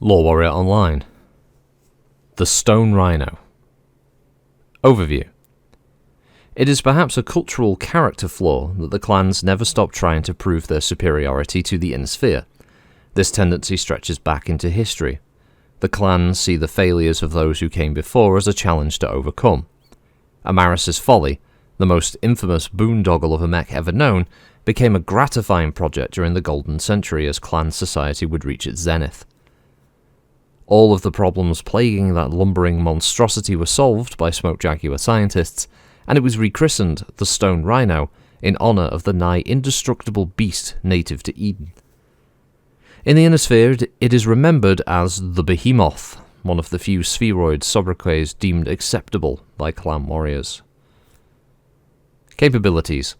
LoreWarrior Online. The Stone Rhino. Overview. It is perhaps a cultural character flaw that the clans never stop trying to prove their superiority to the Inner Sphere. This tendency stretches back into history. The clans see the failures of those who came before as a challenge to overcome. Amaris's Folly, the most infamous boondoggle of a mech ever known, became a gratifying project during the Golden Century as clan society would reach its zenith. All of the problems plaguing that lumbering monstrosity were solved by Smoke Jaguar scientists, and it was rechristened the Stone Rhino in honour of the nigh indestructible beast native to Eden. In the Inner Sphere, it is remembered as the Behemoth, one of the few spheroid sobriquets deemed acceptable by clan warriors. Capabilities.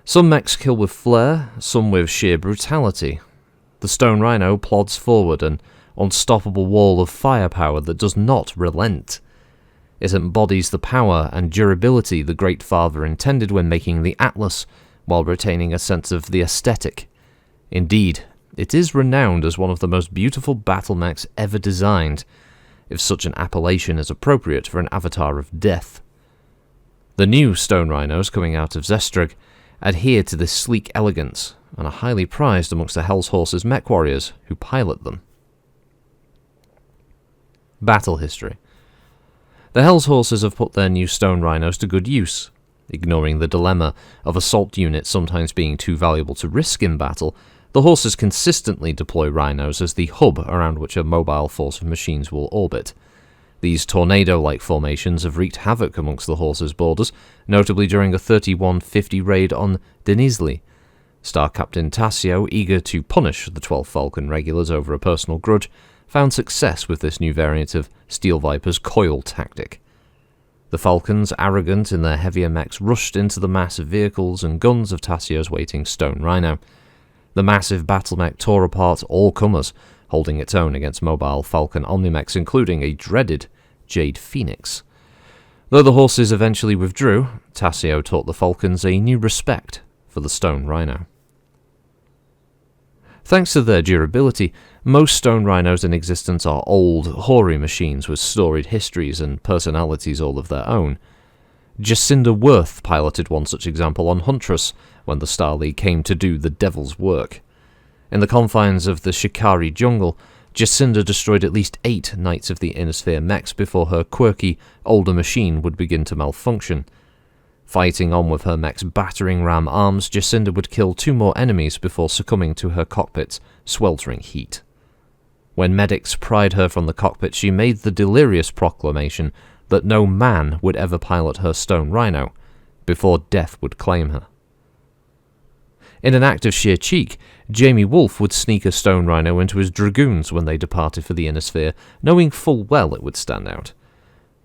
Some mechs kill with flair, some with sheer brutality. The Stone Rhino plods forward, an unstoppable wall of firepower that does not relent. It embodies the power and durability the Great Father intended when making the Atlas, while retaining a sense of the aesthetic. Indeed, it is renowned as one of the most beautiful battlemechs ever designed, if such an appellation is appropriate for an avatar of death. The new Stone Rhinos coming out of Zestrug adhere to this sleek elegance, and are highly prized amongst the Hell's Horse's MechWarriors who pilot them. Battle history. The Hell's Horses have put their new Stone Rhinos to good use. Ignoring the dilemma of assault units sometimes being too valuable to risk in battle, the Horses consistently deploy Rhinos as the hub around which a mobile force of machines will orbit. These tornado-like formations have wreaked havoc amongst the Horses' borders, notably during a 3150 raid on Denizli. Star Captain Tassio, eager to punish the 12th Falcon regulars over a personal grudge, found success with this new variant of Steel Viper's coil tactic. The Falcons, arrogant in their heavier mechs, rushed into the massive vehicles and guns of Tassio's waiting Stone Rhino. The massive battlemech tore apart all comers, holding its own against mobile Falcon omnimechs, including a dreaded Jade Phoenix. Though the Horses eventually withdrew, Tassio taught the Falcons a new respect for the Stone Rhino. Thanks to their durability, most Stone Rhinos in existence are old, hoary machines with storied histories and personalities all of their own. Jacinda Worth piloted one such example on Huntress when the Star League came to do the devil's work. In the confines of the Shikari jungle, Jacinda destroyed at least 8 Knights of the Inner Sphere mechs before her quirky, older machine would begin to malfunction. Fighting on with her mech's battering ram arms, Jacinda would kill 2 more enemies before succumbing to her cockpit's sweltering heat. When medics pried her from the cockpit, she made the delirious proclamation that no man would ever pilot her Stone Rhino, before death would claim her. In an act of sheer cheek, Jamie Wolfe would sneak a Stone Rhino into his dragoons when they departed for the Inner Sphere, knowing full well it would stand out.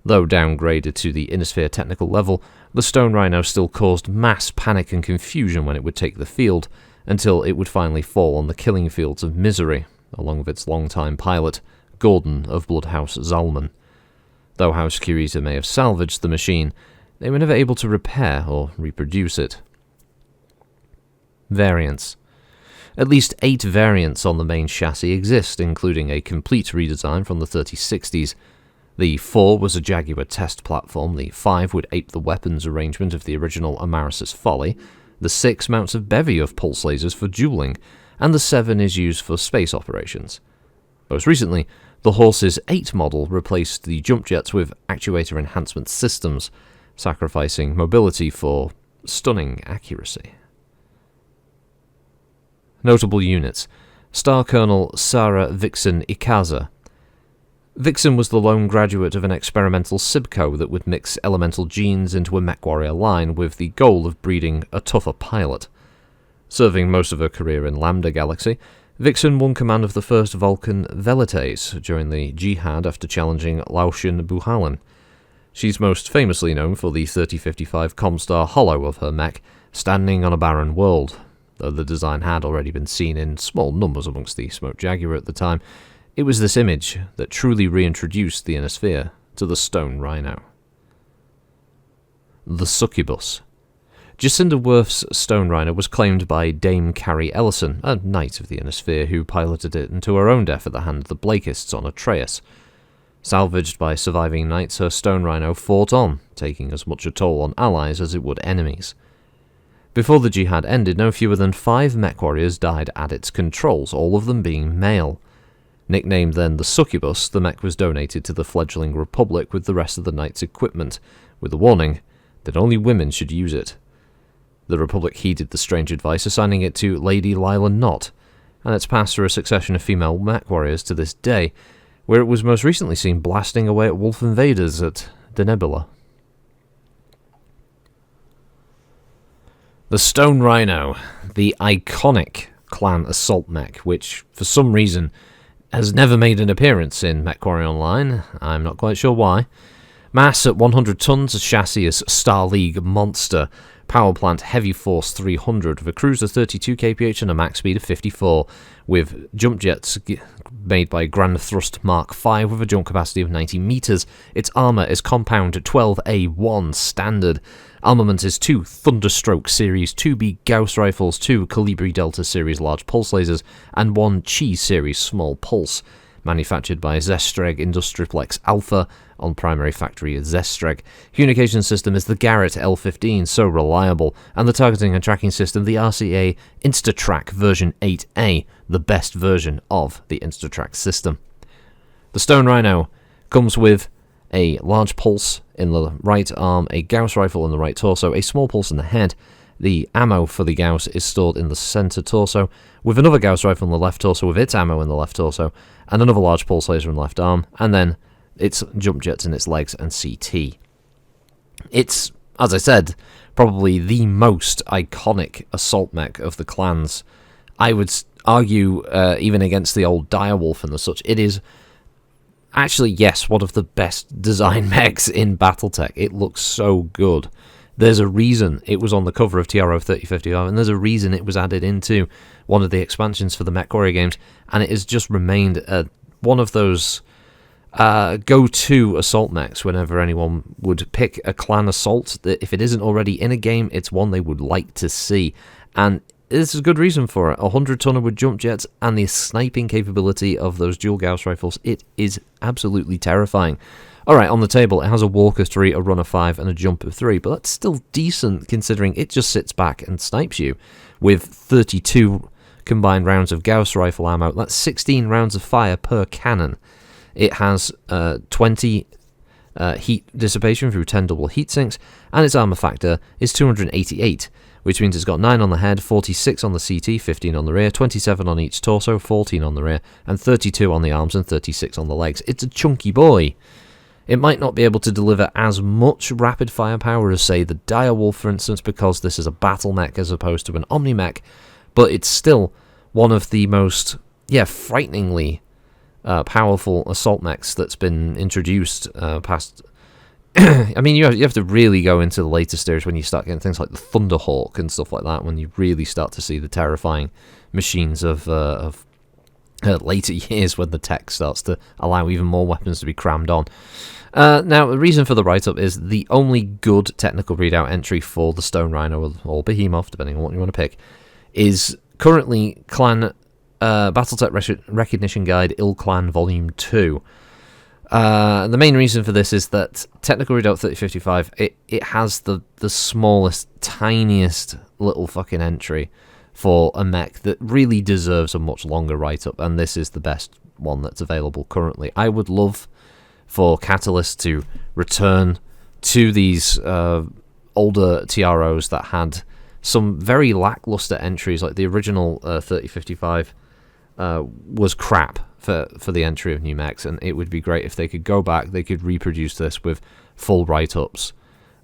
Though downgraded to the Inner Sphere technical level, the Stone Rhino still caused mass panic and confusion when it would take the field, until it would finally fall on the killing fields of misery, along with its longtime pilot, Gordon of Bloodhouse Zalman. Though House Kurita may have salvaged the machine, they were never able to repair or reproduce it. Variants. At least 8 variants on the main chassis exist, including a complete redesign from the 3060s. The 4 was a Jaguar test platform, the 5 would ape the weapons arrangement of the original Amaris's Folly, the 6 mounts a bevy of pulse lasers for dueling, and the 7 is used for space operations. Most recently, the Horse's 8 model replaced the jump jets with actuator enhancement systems, sacrificing mobility for stunning accuracy. Notable units. Star Colonel Sarah Vixen Ikaza. Vixen was the lone graduate of an experimental Sibco that would mix elemental genes into a MechWarrior line with the goal of breeding a tougher pilot. Serving most of her career in Lambda Galaxy, Vixen won command of the first Vulcan Velites during the Jihad after challenging Laoshin Buhalan. She's most famously known for the 3055 Comstar holo of her mech, standing on a barren world. Though the design had already been seen in small numbers amongst the Smoke Jaguar at the time, it was this image that truly reintroduced the Inner Sphere to the Stone Rhino. The Succubus. Jacinda Worth's Stone Rhino was claimed by Dame Carrie Ellison, a knight of the Inner Sphere who piloted it into her own death at the hand of the Blakists on Atreus. Salvaged by surviving knights, her Stone Rhino fought on, taking as much a toll on allies as it would enemies. Before the jihad ended, no fewer than 5 MechWarriors died at its controls, all of them being male. Nicknamed then the Succubus, the mech was donated to the fledgling Republic with the rest of the Knight's equipment, with a warning that only women should use it. The Republic heeded the strange advice, assigning it to Lady Lila Knott, and it's passed through a succession of female MechWarriors to this day, where it was most recently seen blasting away at wolf invaders at the Nebula. The Stone Rhino, the iconic clan assault mech, which, for some reason, has never made an appearance in MechWarrior Online. I'm not quite sure why. Mass at 100 tons, chassis is Star League Monster, power plant Heavy Force 300 with a cruise of 32 kph and a max speed of 54, with jump jets made by Grand Thrust Mark V with a jump capacity of 90 meters. Its armor is Compound 12A1 standard. Armament is 2 Thunderstroke Series 2B Gauss rifles, 2 Calibri Delta Series large pulse lasers, and 1 Chi Series small pulse. Manufactured by Zestreg Industriplex Alpha on primary factory at Zestreg. Communication system is the Garrett L15, so reliable, and the targeting and tracking system, the RCA InstaTrack version 8A, the best version of the InstaTrack system. The Stone Rhino comes with a large pulse in the right arm, a Gauss rifle in the right torso, a small pulse in the head. The ammo for the Gauss is stored in the center torso, with another Gauss rifle in the left torso with its ammo in the left torso, and another large pulse laser in the left arm, and then its jump jets in its legs and CT. It's, as I said, probably the most iconic assault mech of the clans. I would argue, even against the old Direwolf and the such, it is actually, yes, one of the best design mechs in Battletech. It looks so good. There's a reason it was on the cover of TRO 3055, and there's a reason it was added into one of the expansions for the MechWarrior games, and it has just remained one of those go-to assault mechs whenever anyone would pick a clan assault. That if it isn't already in a game, it's one they would like to see, and there's a good reason for it. 100-tonner with jump jets and the sniping capability of those dual Gauss rifles, it is absolutely terrifying. Alright, on the table, it has a walk of 3, a run of 5, and a jump of 3, but that's still decent considering it just sits back and snipes you. With 32 combined rounds of Gauss rifle ammo, that's 16 rounds of fire per cannon. It has 20 heat dissipation through 10 double heat sinks, and its armor factor is 288, which means it's got 9 on the head, 46 on the CT, 15 on the rear, 27 on each torso, 14 on the rear, and 32 on the arms and 36 on the legs. It's a chunky boy. It might not be able to deliver as much rapid firepower as, say, the Direwolf, for instance, because this is a battle mech as opposed to an omni-mech, but it's still one of the most, frighteningly powerful assault mechs that's been introduced past... I mean, you have to really go into the later stage when you start getting things like the Thunderhawk and stuff like that, when you really start to see the terrifying machines of later years when the tech starts to allow even more weapons to be crammed on. Now, the reason for the write-up is the only good technical readout entry for the Stone Rhino or Behemoth, depending on what you want to pick, is currently Clan Battletech Recognition Guide Ill Clan Volume 2. The main reason for this is that Technical Readout 3055, it has the smallest, tiniest little fucking entry for a mech that really deserves a much longer write-up, and this is the best one that's available currently. I would love for Catalyst to return to these older TROs that had some very lackluster entries, like the original 3055 was crap for the entry of new mechs, and it would be great if they could go back, they could reproduce this with full write-ups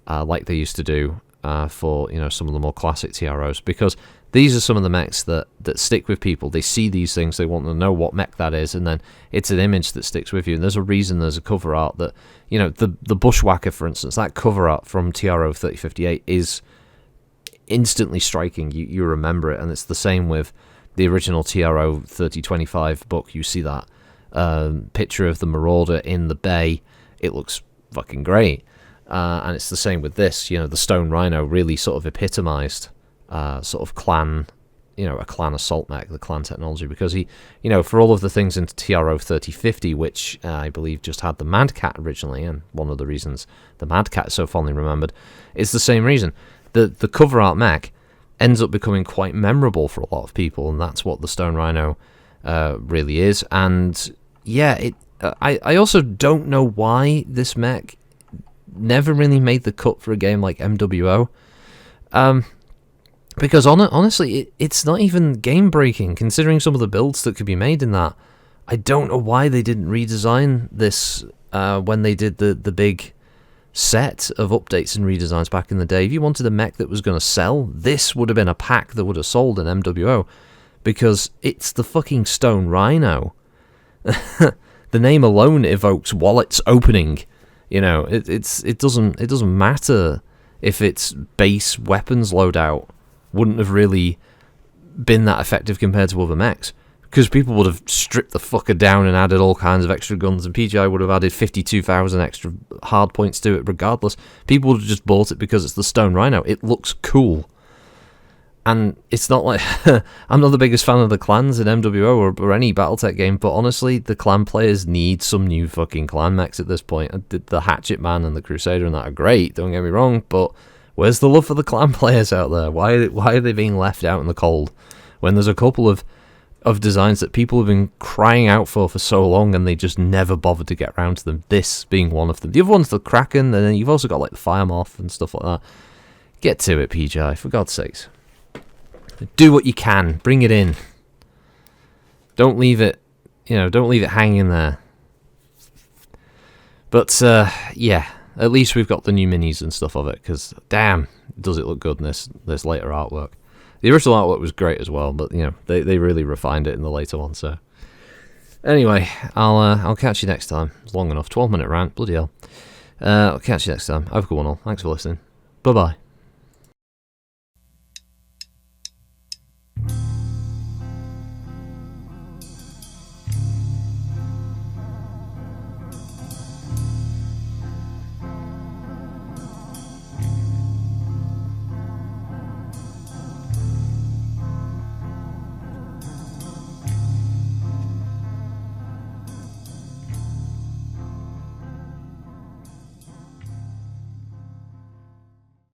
like they used to do for some of the more classic TROs, because these are some of the mechs that stick with people. They see these things, they want to know what mech that is, and then it's an image that sticks with you. And there's a reason there's a cover art that, the Bushwhacker, for instance, that cover art from TRO 3058 is instantly striking. You remember it, and it's the same with the original TRO 3025 book. You see that picture of the Marauder in the bay. It looks fucking great. And it's the same with this. You know, the Stone Rhino really sort of epitomized sort of clan, you know, a clan assault mech, the clan technology, because he, you know, for all of the things in TRO 3050, which I believe just had the Mad Cat originally, and one of the reasons the Mad Cat is so fondly remembered is the same reason. The cover art mech ends up becoming quite memorable for a lot of people, and that's what the Stone Rhino really is. And yeah, I also don't know why this mech never really made the cut for a game like MWO. Because honestly, it's not even game-breaking, considering some of the builds that could be made in that. I don't know why they didn't redesign this when they did the big set of updates and redesigns back in the day. If you wanted a mech that was going to sell, this would have been a pack that would have sold in MWO, because it's the fucking Stone Rhino. The name alone evokes wallets opening. You know, it doesn't matter if its base weapons loadout wouldn't have really been that effective compared to other mechs, because people would have stripped the fucker down and added all kinds of extra guns, and PGI would have added 52,000 extra hard points to it regardless. People would have just bought it because it's the Stone Rhino. It looks cool. And it's not like... I'm not the biggest fan of the clans in MWO or any Battletech game, but honestly, the clan players need some new fucking clan mechs at this point. The Hatchet Man and the Crusader and that are great, don't get me wrong, but where's the love for the clan players out there? Why are they being left out in the cold when there's a couple of designs that people have been crying out for so long, and they just never bothered to get around to them, this being one of them. The other one's the Kraken, and then you've also got like the Firemoth and stuff like that. Get to it, PGI, for God's sakes. Do what you can. Bring it in. Don't leave it, don't leave it hanging there. But, yeah, at least we've got the new minis and stuff of it, because, damn, does it look good in this later artwork. The original artwork was great as well, but, they really refined it in the later one, so. Anyway, I'll catch you next time. It's long enough. 12-minute rant. Bloody hell. I'll catch you next time. Have a good one all. Thanks for listening. Bye-bye.